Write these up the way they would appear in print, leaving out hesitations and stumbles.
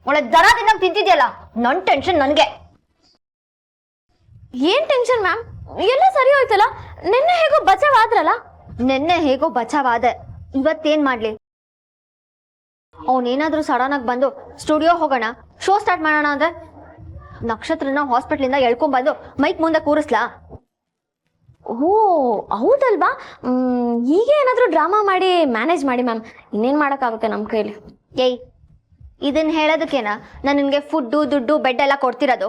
ಒಳ್ಳೆ ದರ ತಿನ್ನಕ್ ತಿಂತಿದ್ಯಲ್ಲ, ನನ್ ಟೆನ್ಷನ್ ನನ್ಗೆ. ಏನ್ ಟೆನ್ಷನ್ ಮ್ಯಾಮ್? ಎಲ್ಲ ಸರಿ ಹೋಯ್ತಲ್ಲ, ನಿನ್ನೆ ಹೇಗೋ ಬಚಾವ್ ಆದ್ರಲ್ಲ. ನಿನ್ನೆ ಹೇಗೋ ಬಚಾವಾದೆ, ಇವತ್ತೇನ್ ಮಾಡ್ಲಿ? ಅವನೇನಾದ್ರೂ ಸಡನ್ ಆಗಿ ಬಂದು ಸ್ಟುಡಿಯೋ ಹೋಗೋಣ, ಶೋ ಸ್ಟಾರ್ಟ್ ಮಾಡೋಣ ಅಂದ್ರೆ ನಕ್ಷತ್ರನ ಹಾಸ್ಪಿಟ್ಲಿಂದ ಎಳ್ಕೊಂಡ್ಬಂದು ಮೈಕ್ ಮುಂದೆ ಕೂರಿಸ್ಲಾ? ಓ ಹೌದಲ್ವಾ? ಈಗ ಏನಾದ್ರೂ ಡ್ರಾಮಾ ಮಾಡಿ ಮ್ಯಾನೇಜ್ ಮಾಡಿ ಮ್ಯಾಮ್, ಇನ್ನೇನ್ ಮಾಡಕ್ಕಾಗುತ್ತೆ ನಮ್ಮ ಕೈಲಿ. ಏಯ್, ಇದನ್ನ ಹೇಳೋದಕ್ಕೇನಾ ನಾನು ನಿನ್ಗೆ ಫುಡ್ಡು ದುಡ್ಡು ಬೆಡ್ ಎಲ್ಲ ಕೊಡ್ತಿರೋದು?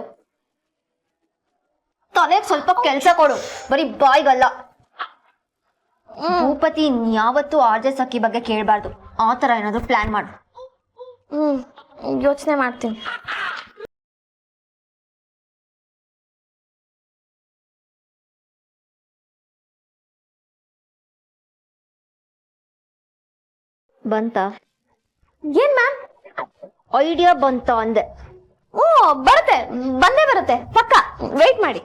ತಲೆಗೆ ಸ್ವಲ್ಪ ಕೆಲಸ ಕೊಡು, ಬರೀ ಬಾಯ್ಗಲ್ಲ. ಭೂಪತಿ ಯಾವತ್ತೂ ಆರ್ಜೆ ಸಖಿ ಬಗ್ಗೆ ಕೇಳಬಾರ್ದು, ಆ ಥರ ಏನಾದ್ರು ಪ್ಲಾನ್ ಮಾಡು. ಯೋಚನೆ ಮಾಡ್ತೀನಿ. ಬಂತ? ಏನ್ ಮ್ಯಾಮ್? ಐಡಿಯಾ ಬಂತ ಅಂದೆ. ಓ ಬರುತ್ತೆ, ಬಂದೇ ಬರುತ್ತೆ ಪಕ್ಕ, ವೇಟ್ ಮಾಡಿ.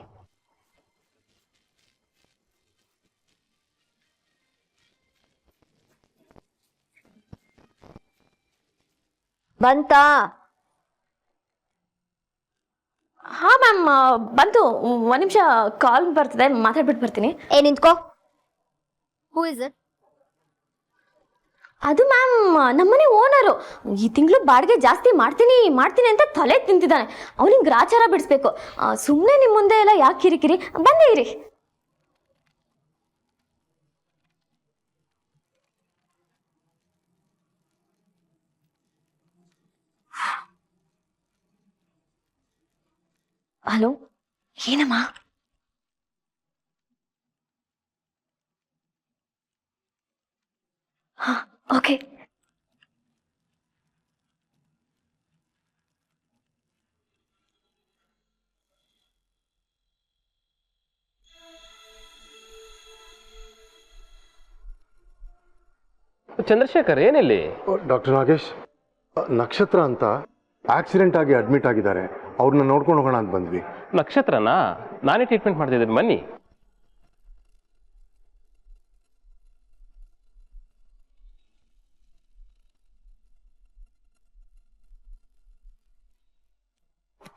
ಬಂತಾ? ಹಾ ಮ್ಯಾಮ್ ಬಂತು. ಒಂದ್ ನಿಮಿಷ ಕಾಲ್ ಬರ್ತಿದೆ, ಮಾತಾಡ್ಬಿಟ್ಟು ಬರ್ತೀನಿ. ನಿಂತ್ಕೋ. Who is it? ಅದು ಮ್ಯಾಮ್ ನಮ್ಮನೆ ಓನರು. ಈ ತಿಂಗಳು ಬಾಡಿಗೆ ಜಾಸ್ತಿ ಮಾಡ್ತೀನಿ ಮಾಡ್ತೀನಿ ಅಂತ ತಲೆ ತಿಂತಿದ್ದಾನೆ. ಅವನಿಗೆ ಗ್ರಾಚಾರ ಬಿಡಿಸ್ಬೇಕು. ಸುಮ್ಮನೆ ನಿಮ್ಮ ಮುಂದೆ ಎಲ್ಲ ಯಾಕೆ ಕಿರಿಕಿರಿ, ಬಂದೇ ಇರಿ. ಹಲೋ, ಏನಮ್ಮ? ಹಾ ಓಕೆ. ಚಂದ್ರಶೇಖರ್ ಏನಿಲ್ಲಿ? ಡಾಕ್ಟರ್ ನಾಗೇಶ್, ನಕ್ಷತ್ರ ಅಂತ ಆಕ್ಸಿಡೆಂಟ್ ಆಗಿ ಅಡ್ಮಿಟ್ ಆಗಿದ್ದಾರೆ, ಅವ್ರನ್ನ ನೋಡ್ಕೊಂಡು ಹೋಗೋಣ ಅಂತ ಬಂದ್ವಿ. ನಕ್ಷತ್ರನಾ? ನಾನೇ ಟ್ರೀಟ್ಮೆಂಟ್ ಮಾಡ್ತಿದ್ದೀನಿ, ಬನ್ನಿ.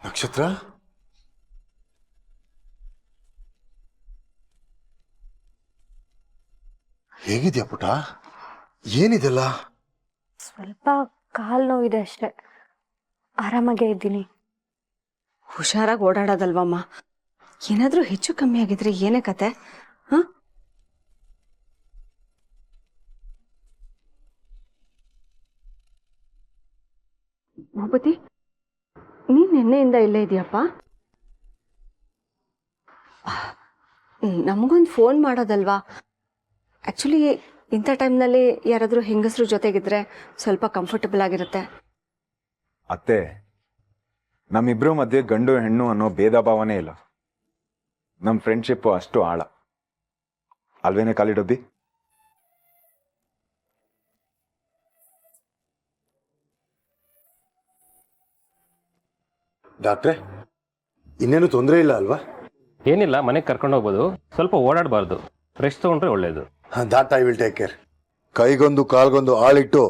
ನಕ್ಷತ್ರ, ಹೇಗಿದ್ಯಾ ಪುಟ? ಏನಿದೆಲ್ಲ? ಸ್ವಲ್ಪ ಕಾಲು ನೋವಿದೆ ಅಷ್ಟೇ, ಆರಾಮಾಗೇ ಇದ್ದೀನಿ. ಹುಷಾರಾಗಿ ಓಡಾಡೋದಲ್ವಮ್ಮ? ಏನಾದರೂ ಹೆಚ್ಚು ಕಮ್ಮಿ ಆಗಿದ್ರೆ ಏನೇ ಕತೆ? ಹಾಂ, ಭೂಪತಿ, ನೀನು ನಿನ್ನೆಯಿಂದ ಇಲ್ಲೇ ಇದೆಯಪ್ಪ? ನಮಗೊಂದು ಫೋನ್ ಮಾಡೋದಲ್ವಾ? ಆ್ಯಕ್ಚುಲಿ ಇಂಥ ಟೈಮ್ನಲ್ಲಿ ಯಾರಾದರೂ ಹೆಂಗಸರು ಜೊತೆಗಿದ್ರೆ ಸ್ವಲ್ಪ ಕಂಫರ್ಟಬಲ್ ಆಗಿರುತ್ತೆ. ಅತ್ತೆ, ನಮ್ಮಿಬ್ರು ಮಧ್ಯೆ ಗಂಡು ಹೆಣ್ಣು ಅನ್ನೋ ಭೇದ ಭಾವನೆ ಇಲ್ಲ. ನಮ್ಮ ಫ್ರೆಂಡ್ಶಿಪ್ಪು ಅಷ್ಟು ಆಳ ಅಲ್ವೇನೆ ಕಾಲಿಡಬ್ಬಿ? ಡಾಕ್ಟ್ರೆ, ಇನ್ನೇನು ತೊಂದರೆ ಇಲ್ಲ ಅಲ್ವಾ? ಏನಿಲ್ಲ, ಮನೆಗೆ ಕರ್ಕೊಂಡು ಹೋಗ್ಬೋದು. ಸ್ವಲ್ಪ ಓಡಾಡಬಾರ್ದು, ರೆಸ್ಟ್ ತಗೊಂಡ್ರೆ ಒಳ್ಳೇದು. ದಾಟ್ ಐ ವಿಲ್ ಟೇಕ್ ಕೇರ್. ಕೈಗೊಂದು ಕಾಲ್ಗೊಂದು ಆಳಿಟ್ಟು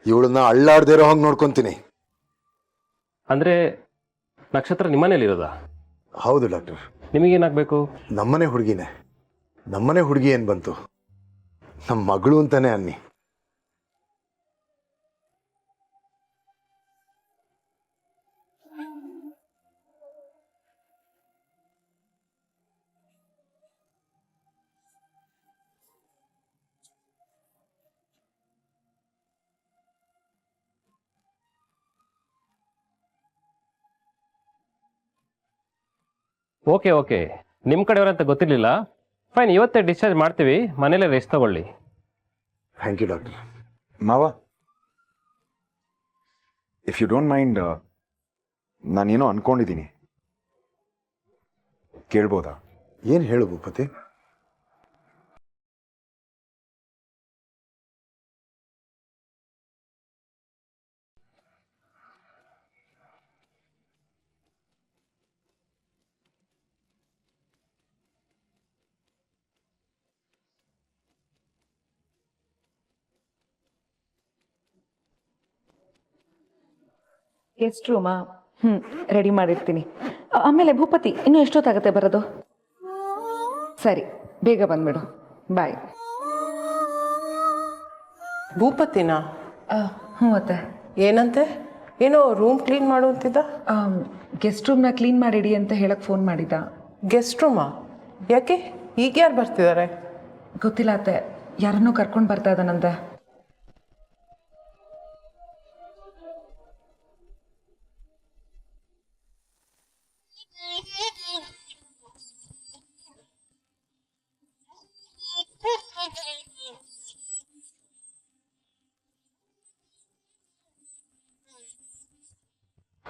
ಇವಳನ್ನ ಅಳ್ಳಾಡ್ದೇ ಇರೋ ಹಂಗೆ ನೋಡ್ಕೊಂತೀನಿ. ಅಂದ್ರೆ ನಕ್ಷತ್ರ ನಿಮ್ಮನೇಲಿರೋದಾ? ಹೌದು ಡಾಕ್ಟರ್. ನಿಮಗೇನಾಗಬೇಕು? ನಮ್ಮನೆ ಹುಡುಗಿನೇ. ನಮ್ಮನೆ ಹುಡುಗಿ ಏನು ಬಂತು, ನಮ್ಮ ಮಗಳು ಅಂತಾನೆ ಅನ್ನಿ. ಓಕೆ ಓಕೆ, ನಿಮ್ಮ ಕಡೆಯವರಂತ ಗೊತ್ತಿರಲಿಲ್ಲ. ಫೈನ್, ಇವತ್ತೇ ಡಿಸ್ಚಾರ್ಜ್ ಮಾಡ್ತೀವಿ, ಮನೇಲೆ ರೆಸ್ಟ್ ತಗೊಳ್ಳಿ. Thank you doctor. ಮಾವ, ಇಫ್ ಯು ಡೋಂಟ್ ಮೈಂಡ್, ನಾನೇನೋ ಅನ್ಕೊಂಡಿದ್ದೀನಿ, ಕೇಳ್ಬೋದಾ? ಏನು ಹೇಳು ಭೂಪತಿ? ಗೆಸ್ಟ್ ರೂಮಾ ರೆಡಿ ಮಾಡಿರ್ತೀನಿ. ಆಮೇಲೆ ಭೂಪತಿ ಇನ್ನೂ ಎಷ್ಟೊತ್ತಾಗತ್ತೆ ಬರೋದು? ಸರಿ, ಬೇಗ ಬಂದ್ಬಿಡು. ಬಾಯ್. ಭೂಪತಿನಾ? ಹ್ಞೂ ಅತ್ತೆ. ಏನಂತೆ? ಏನೋ ರೂಮ್ ಕ್ಲೀನ್ ಮಾಡು ಅಂತಿದ್ದ. ಗೆಸ್ಟ್ ರೂಮ್ನ ಕ್ಲೀನ್ ಮಾಡಿಡಿ ಅಂತ ಹೇಳಕ್ಕೆ ಫೋನ್ ಮಾಡಿದ್ದ. ಗೆಸ್ಟ್ ರೂಮಾ? ಯಾಕೆ? ಈಗ ಯಾರು ಬರ್ತಿದ್ದಾರೆ? ಗೊತ್ತಿಲ್ಲ ಅತ್ತೆ, ಯಾರನ್ನೂ ಕರ್ಕೊಂಡು ಬರ್ತಾ ಇದ್ದಾನಂತೆ.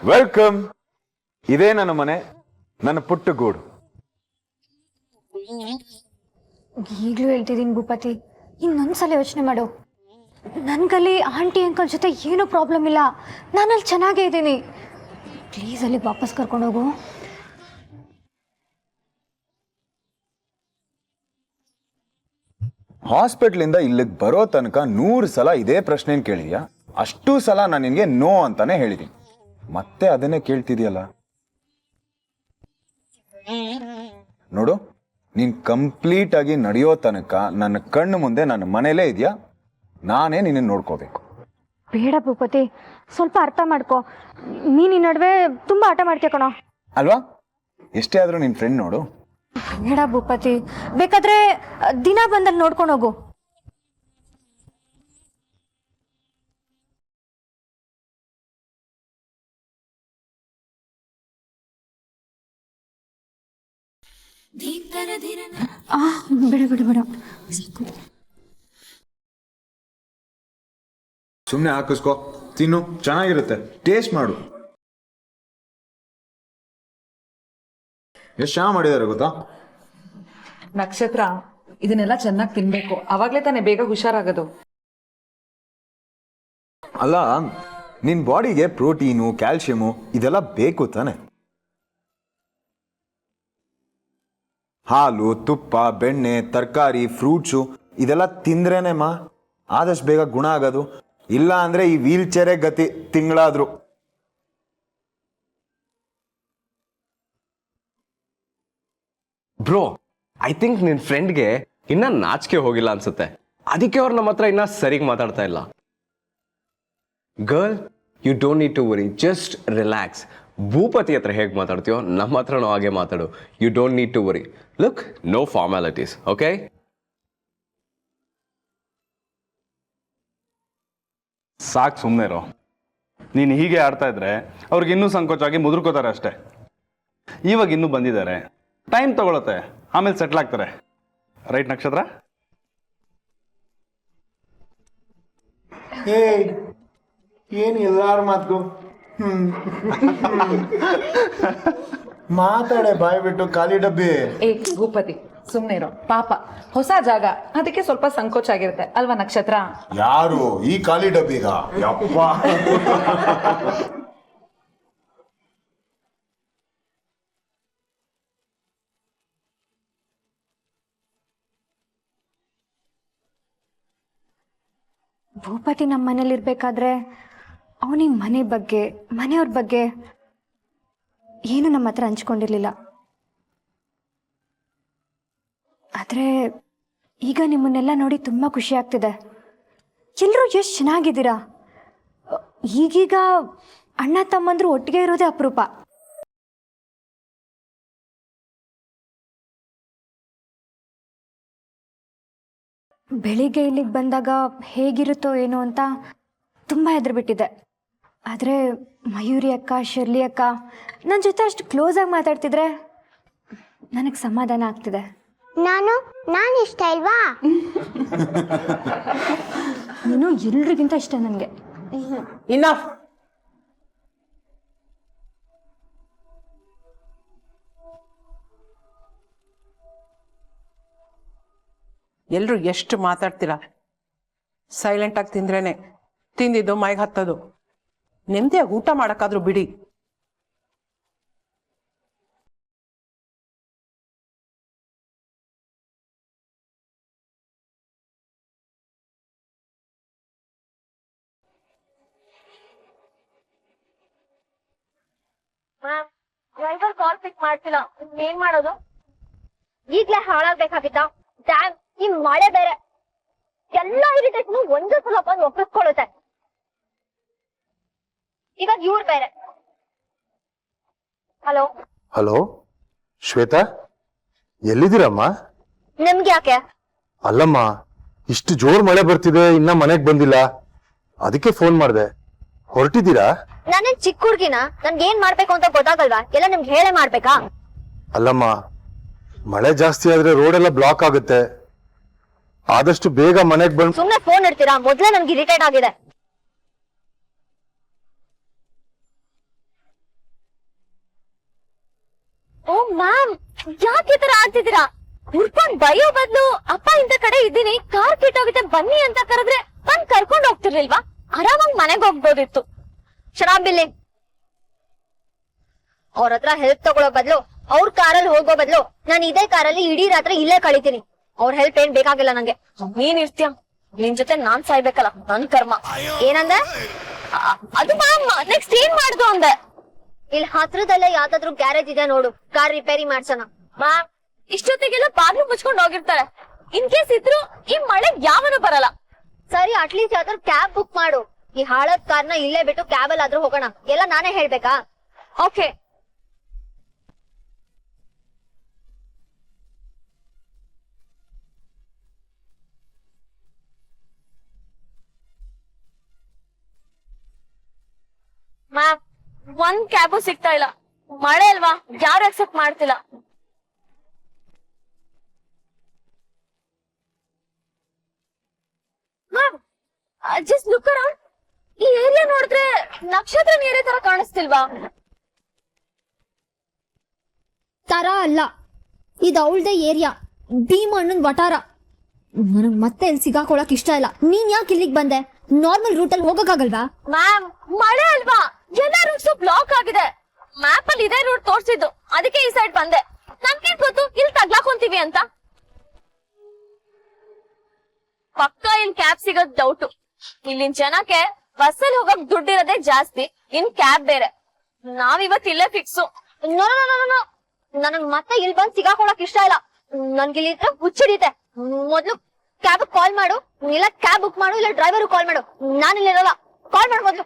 ವೆಲ್ಕಮ್. ಇದೇ ನನ್ನ ಮನೆ, ನನ್ನ ಪುಟ್ಟ ಗೂಡು. ಈಗಲೂ ಹೇಳ್ತಿದ್ದೀನಿ ಭೂಪತಿ, ಇನ್ನೊಂದ್ಸಲ ಯೋಚನೆ ಮಾಡು. ನನ್ಗಲ್ಲಿ ಆಂಟಿ ಅಂಕಲ್ ಜೊತೆ ಏನೂ ಪ್ರಾಬ್ಲಮ್ ಇಲ್ಲ, ನಾನಲ್ಲಿ ಚೆನ್ನಾಗೇ ಇದ್ದೀನಿ. ಪ್ಲೀಸ್ ಅಲ್ಲಿ ವಾಪಸ್ ಕರ್ಕೊಂಡೋಗು. ಹಾಸ್ಪಿಟ್ಲಿಂದ ಇಲ್ಲಿಗೆ ಬರೋ ತನಕ 100 ಸಲ ಇದೇ ಪ್ರಶ್ನೆನ ಕೇಳಿದ್ಯಾ? ಅಷ್ಟು ಸಲ ನಾನು ನಿನಗೆ ನೋ ಅಂತಾನೆ ಹೇಳಿದ್ದೀನಿ, ಮತ್ತೆ ಅದನ್ನೇ ಕೇಳ್ತಿದ್ಯಲ್ಲ. ನೋಡು, ನೀನ್ ಕಂಪ್ಲೀಟ್ ಆಗಿ ನಡೆಯೋ ತನಕ ನನ್ನ ಕಣ್ಣು ಮುಂದೆ ನನ್ನ ಮನೇಲೇ ಇದೆಯಾ, ನಾನೇ ನಿನ್ನ ನೋಡ್ಕೋಬೇಕು. ಬೇಡ ಭೂಪತಿ, ಸ್ವಲ್ಪ ಅರ್ಥ ಮಾಡ್ಕೊ. ನೀನ್ ಈ ನಡುವೆ ತುಂಬಾ ಆಟ ಮಾಡ್ತೀಯ ಕಣೋ. ಅಲ್ವಾ? ಎಷ್ಟೇ ಆದ್ರೂ ನಿನ್ ಫ್ರೆಂಡ್ ನೋಡು. ಬೇಡ ಭೂಪತಿ, ಬೇಕಾದ್ರೆ ದಿನ ಬಂದಲ್ಲಿ ನೋಡ್ಕೊಂಡು ಹೋಗು. ಬಿಡು ಬಿಡು ಬಿಡು, ಸುಮ್ಮನೆ ಹಾಕಿಸ್ಕೋ, ತಿನ್ನು, ಚೆನ್ನಾಗಿರುತ್ತೆ, ಟೇಸ್ಟ್ ಮಾಡು. ಎಷ್ಟು ಚೆನ್ನಾಗಿ ಮಾಡಿದ್ದಾರೆ ಗೊತ್ತಾ? ನಕ್ಷತ್ರ, ಇದನ್ನೆಲ್ಲ ಚೆನ್ನಾಗಿ ತಿನ್ಬೇಕು, ಅವಾಗಲೇ ತಾನೇ ಬೇಗ ಹುಷಾರಾಗೋದು. ಅಲ್ಲ, ನಿನ್ ಬಾಡಿಗೆ ಪ್ರೋಟೀನು, ಕ್ಯಾಲ್ಸಿಯಮು ಇದೆಲ್ಲ ಬೇಕು ತಾನೆ? ಹಾಲು, ತುಪ್ಪ, ಬೆಣ್ಣೆ, ತರಕಾರಿ, ಫ್ರೂಟ್ಸು ಇದೆಲ್ಲ ತಿಂದ್ರೇನೆಮ್ಮ ಆದಷ್ಟು ಬೇಗ ಗುಣ ಆಗೋದು. ಇಲ್ಲ ಅಂದ್ರೆ ಈ ವೀಲ್ ಚೇರೇ ಗತಿ ತಿಂಗಳಾದ್ರು. ಬ್ರೋ, ಐ ಥಿಂಕ್ ನಿನ್ ಫ್ರೆಂಡ್ಗೆ ಇನ್ನ ನಾಚಿಕೆ ಹೋಗಿಲ್ಲ ಅನ್ಸುತ್ತೆ, ಅದಕ್ಕೆ ಅವ್ರು ನಮ್ಮ ಹತ್ರ ಇನ್ನ ಸರಿಗ್ ಮಾತಾಡ್ತಾ ಇಲ್ಲ. Girl, you don't need to worry, just relax. Bhupathi ಹತ್ರ ಹೇಗೆ ಮಾತಾಡ್ತೀಯೋ ನಮ್ಮ ಹತ್ರನೂ ಹಾಗೆ ಮಾತಾಡು. You don't need to worry. Look, no formalities, okay? ಸಾಕು, ಸುಮ್ಮನೆ ಇರೋ. ನೀನು ಹೀಗೆ ಆಡ್ತಾ ಇದ್ರೆ ಅವ್ರಿಗೆ ಇನ್ನೂ ಸಂಕೋಚ ಆಗಿ ಮುದುರ್ಕೋತಾರೆ ಅಷ್ಟೇ. ಇವಾಗ ಇನ್ನೂ ಬಂದಿದ್ದಾರೆ, ಟೈಮ್ ತಗೊಳತ್ತೆ, ಆಮೇಲೆ ಸೆಟ್ಲ್ ಆಗ್ತಾರೆ. ರೈಟ್ ನಕ್ಷತ್ರ? ಏನು ಎಲ್ಲಾರು ಮಾತು ಮಾತಾಡೆ, ಬಾಯ್ ಬಿಟ್ಟು ಖಾಲಿ ಡಬ್ಬಿ. ಏ ಭೂಪತಿ, ಸುಮ್ಮನೆ ಇರೋ. ಪಾಪ ಹೊಸ ಜಾಗ, ಅದಕ್ಕೆ ಸ್ವಲ್ಪ ಸಂಕೋಚ ಆಗಿರುತ್ತೆ ಅಲ್ವಾ ನಕ್ಷತ್ರ? ಯಾರು ಈ ಖಾಲಿ ಡಬ್ಬಿಗ? ಯಪ್ಪ, ಭೂಪತಿ ನಮ್ಮ ಮನೇಲಿ ಇರ್ಬೇಕಾದ್ರೆ ಅವನಿಗೆ ಮನೆ ಬಗ್ಗೆ, ಮನೆಯವ್ರ ಬಗ್ಗೆ ಏನು ನಮ್ಮ ಹತ್ರ ಹಂಚ್ಕೊಂಡಿರ್ಲಿಲ್ಲ. ಆದರೆ ಈಗ ನಿಮ್ಮನ್ನೆಲ್ಲ ನೋಡಿ ತುಂಬ ಖುಷಿ ಆಗ್ತಿದೆ. ಎಲ್ಲರೂ ಎಷ್ಟು ಚೆನ್ನಾಗಿದ್ದೀರಾ. ಈಗೀಗ ಅಣ್ಣ ತಮ್ಮಂದ್ರು ಒಟ್ಟಿಗೆ ಇರೋದೇ ಅಪರೂಪ. ಬೆಳಿಗ್ಗೆ ಇಲ್ಲಿಗೆ ಬಂದಾಗ ಹೇಗಿರುತ್ತೋ ಏನೋ ಅಂತ ತುಂಬ ಹೆದರ್ಬಿಟ್ಟಿದ್ದೆ. ಆದರೆ ಮಯೂರಿ ಅಕ್ಕ, ಶರ್ಲಿ ಅಕ್ಕ ನನ್ನ ಜೊತೆ ಅಷ್ಟು ಕ್ಲೋಸಾಗಿ ಮಾತಾಡ್ತಿದ್ರೆ ನನಗೆ ಸಮಾಧಾನ ಆಗ್ತಿದೆ. ನಾನು ಇಷ್ಟ ಇಲ್ವಾ? ನೀನು ಎಲ್ರಿಗಿಂತ ಇಷ್ಟ ನನಗೆ. ಇನಫ್. ಎಲ್ಲರೂ ಎಷ್ಟು ಮಾತಾಡ್ತೀರಾ? ಸೈಲೆಂಟಾಗಿ ತಿಂದ್ರೇನೆ ತಿಂದಿದ್ದು ಮೈಗೆ ಹತ್ತದು. ನೆಮ್ಮದಿಯಾಗಿ ಊಟ ಮಾಡೋಕ್ಕಾದ್ರೂ ಬಿಡಿ. ಡ್ರೈವರ್ ಕಾಲ್ ಪಿಕ್ ಮಾಡ್ತಿಲ್ಲ, ಏನ್ ಮಾಡೋದು? ಈಗ್ಲೇ ಹಾಳಾಗ್ಬೇಕಾಗಿತ್ತ? ಡ್ಯಾಮ್, ಈ ಮಳೆ ಬೇರೆ, ಎಲ್ಲ ಇರಿಟೇಷನ್ ಒಂದೇ ಸಲ ಬಂದು ಒಪ್ಪಿಸ್ಕೊಳ್ಳುತ್ತೆ. ಇವಾಗ ಇವ್ರು ಬೇರೆ. ಹಲೋ ಹಲೋ ಶ್ವೇತಾ, ಎಲ್ಲಿದ್ದೀರಮ್ಮ? ನಿಮ್ಗೆ ಯಾಕೆ? ಅಲ್ಲಮ್ಮ, ಇಷ್ಟು ಜೋರ್ ಮಳೆ ಬರ್ತಿದೆ, ಇನ್ನ ಮನೆಗ್ ಬಂದಿಲ್ಲ, ಅದಕ್ಕೆ ಫೋನ್ ಮಾಡ್ದೆ. ಹೊರಟಿದ್ದೀರಾ? ನಾನೇನ್ ಚಿಕ್ಕ ಹುಡ್ಗಿನ? ನನ್ಗೆ ಏನ್ ಮಾಡ್ಬೇಕು ಅಂತ ಗೊತ್ತಾಗಲ್ವಾ? ಎಲ್ಲ ನಿಮ್ಗೆ ಹೇಳೇ ಮಾಡ್ಬೇಕಾ? ಅಲ್ಲಮ್ಮ, ಮಳೆ ಜಾಸ್ತಿ ಆದ್ರೆ ರೋಡ್ ಎಲ್ಲ ಬ್ಲಾಕ್ ಆಗುತ್ತೆ, ಆದಷ್ಟು ಬೇಗ ಮನೆಗ್ ಬಂದ್. ಸುಮ್ನೆ ಫೋನ್ ಇಡ್ತೀರಾ? ಮೊದ್ಲೇ ನನ್ಗೆ ಇರಿಟೇಟ್ ಆಗಿದೆ. ಓ ಮ್ಯಾಮ್, ಯಾಕೆ ಈ ತರ ಆಡ್ತಿದ್ದೀರಾ? ಹುಡ್ಕೊಂಡ್ ಬೈಯೋ ಬದ್ಲು ಅಪ್ಪ ಇಂತ ಕಡೆ ಇದ್ದೀನಿ, ಕಾರ್ ಕೆಟ್ಟೋಗುತ್ತೆ ಬನ್ನಿ ಅಂತ ಕರೆದ್ರೆ ಬಂದ್ ಕರ್ಕೊಂಡ್ ಹೋಗ್ತಿರ್ಲಿಲ್ವಾ? ಆರಾಮಾಗಿ ಮನೆಗ್ ಹೋಗ್ಬೋದಿತ್ತು. ಶರಾಬಿಲ್ಲಿ, ಅವ್ರ ಹತ್ರ ಹೆಲ್ಪ್ ತಗೊಳ್ಳೋ ಬದ್ಲು ಅವ್ರ ಕಾರಲ್ಲಿ ಹೋಗೋ ಬದ್ಲು ನಾನು ಇದೇ ಕಾರಲ್ಲಿ ಇಡೀ ರಾತ್ರಿ ಇಲ್ಲೇ ಕಳಿತೀನಿ. ಅವ್ರ ಹೆಲ್ಪ್ ಏನ್ ಬೇಕಾಗಿಲ್ಲ ನಂಗೆ. ನೀನ್ ಇರ್ತೀಯ, ನಿನ್ ಜೊತೆ ನಾನ್ ಸಾಯ್ಬೇಕಲ್ಲ, ನನ್ ಕರ್ಮ. ಏನಂದೆ? ಅದು ಮ್ಯಾಮ್, ನೆಕ್ಸ್ಟ್ ಏನ್ ಮಾಡ್ದು ಅಂದೆ. ಇಲ್ಲಿ ಹತ್ರದಲ್ಲೇ ಯಾವ್ದಾದ್ರು ಗ್ಯಾರೇಜ್ ಇದೆ ನೋಡು, ಕಾರ್ ರಿಪೇರಿ ಮಾಡ್ಸೋಣ. ಮ್ಯಾಮ್, ಇಷ್ಟೊತ್ತಿಗೆಲ್ಲ ಬಾಗ್ಲು ಮುಚ್ಕೊಂಡ್ ಹೋಗಿರ್ತಾರೆ. ಇನ್ ಕೇಸ್ ಇದ್ರು ಈ ಮಳೆ ಯಾವನು ಬರಲ್ಲ. ಸರಿ, ಅಟ್ಲೀಸ್ಟ್ ಯಾವ್ದಾದ್ರು ಕ್ಯಾಬ್ ಬುಕ್ ಮಾಡು. ಈ ಹಾಳದ್ ಕಾರ್ನ ಇಲ್ಲೇ ಬಿಟ್ಟು ಕ್ಯಾಬಲ್ ಆದ್ರೂ ಹೋಗೋಣ. ಎಲ್ಲ ನಾನೇ ಹೇಳ್ಬೇಕಾ? ಓಕೆ. ಮ್ಯಾಮ್, ಒಂದ್ ಕ್ಯಾಬು ಸಿಗ್ತಾ ಇಲ್ಲ. ಮಳೆ ಅಲ್ವಾ, ಯಾರು ಅಕ್ಸೆಪ್ಟ್ ಮಾಡ್ತಿಲ್ಲ. Ma'am, just look around. ಈ ಏರಿಯಾ ನೋಡಿದ್ರೆ ನಕ್ಷತ್ರ ಏರಿಯಾ ತರ ಕಾಣಿಸ್ತಿಲ್ವಾ? ತರ ಅಲ್ಲ, ಇದು ಅವಳದೇ ಏರಿಯಾ, ಭೀಮಣ್ಣನ್ ವಟಾರ. ನನಗ್ ಮತ್ತೆ ಇಲ್ಲಿ ಸಿಗಾಕೊಳಕ್ ಇಷ್ಟ ಇಲ್ಲ. ನೀನ್ ಯಾಕೆ ಇಲ್ಲಿಗೆ ಬಂದೆ? ನಾರ್ಮಲ್ ರೂಟ್ ಅಲ್ಲಿ ಹೋಗಕ್ಕಾಗಲ್ವಾ? ಮ್ಯಾಮ್, ಮಳೆ ಅಲ್ವಾ, ಎಲ್ಲ ರೂಟ್ಸ್ ಬ್ಲಾಕ್ ಆಗಿದೆ. ಮ್ಯಾಪ್ ಅಲ್ಲಿ ಇದೇ ರೂಟ್ ತೋರ್ಸಿದ್ದು, ಅದಕ್ಕೆ ಈ ಸೈಡ್ ಬಂದೆ. ನನ್ಗೇನ್ ಗೊತ್ತು ಇಲ್ಲಿ ತಗ್ಲಾಕೊಂತೀವಿ ಅಂತ. ಪಕ್ಕ ಇಲ್ಲಿ ಕ್ಯಾಬ್ ಸಿಗೋದ್ ಡೌಟು. ಇಲ್ಲಿನ ಜನಕ್ಕೆ ಬಸ್ಸಲ್ಲಿ ಹೋಗಕ್ ದುಡ್ಡಿರೋದೇ ಜಾಸ್ತಿ, ಇನ್ ಕ್ಯಾಬ್ ಬೇರೆ. ನಾವಿವತ್ ಇಲ್ಲೇ ಫಿಕ್ಸು. ನನಗ್ ಮತ್ತೆ ಇಲ್ಲಿ ಬಂದ್ ಸಿಗಾಕೊಳಕ್ ಇಷ್ಟ ಇಲ್ಲ. ನನ್ಗೆ ಇಲ್ಲಿ ಹುಚ್ಚಿಡಿತೆ. ಮೊದ್ಲು ಕ್ಯಾಬ್ ಕಾಲ್ ಮಾಡು, ಇಲ್ಲ ಕ್ಯಾಬ್ ಬುಕ್ ಮಾಡು, ಇಲ್ಲ ಡ್ರೈವರ್ ಕಾಲ್ ಮಾಡು. ನಾನಿಲ್ಲಿರಲ್ಲ. ಕಾಲ್ ಮಾಡು ಮೊದ್ಲು.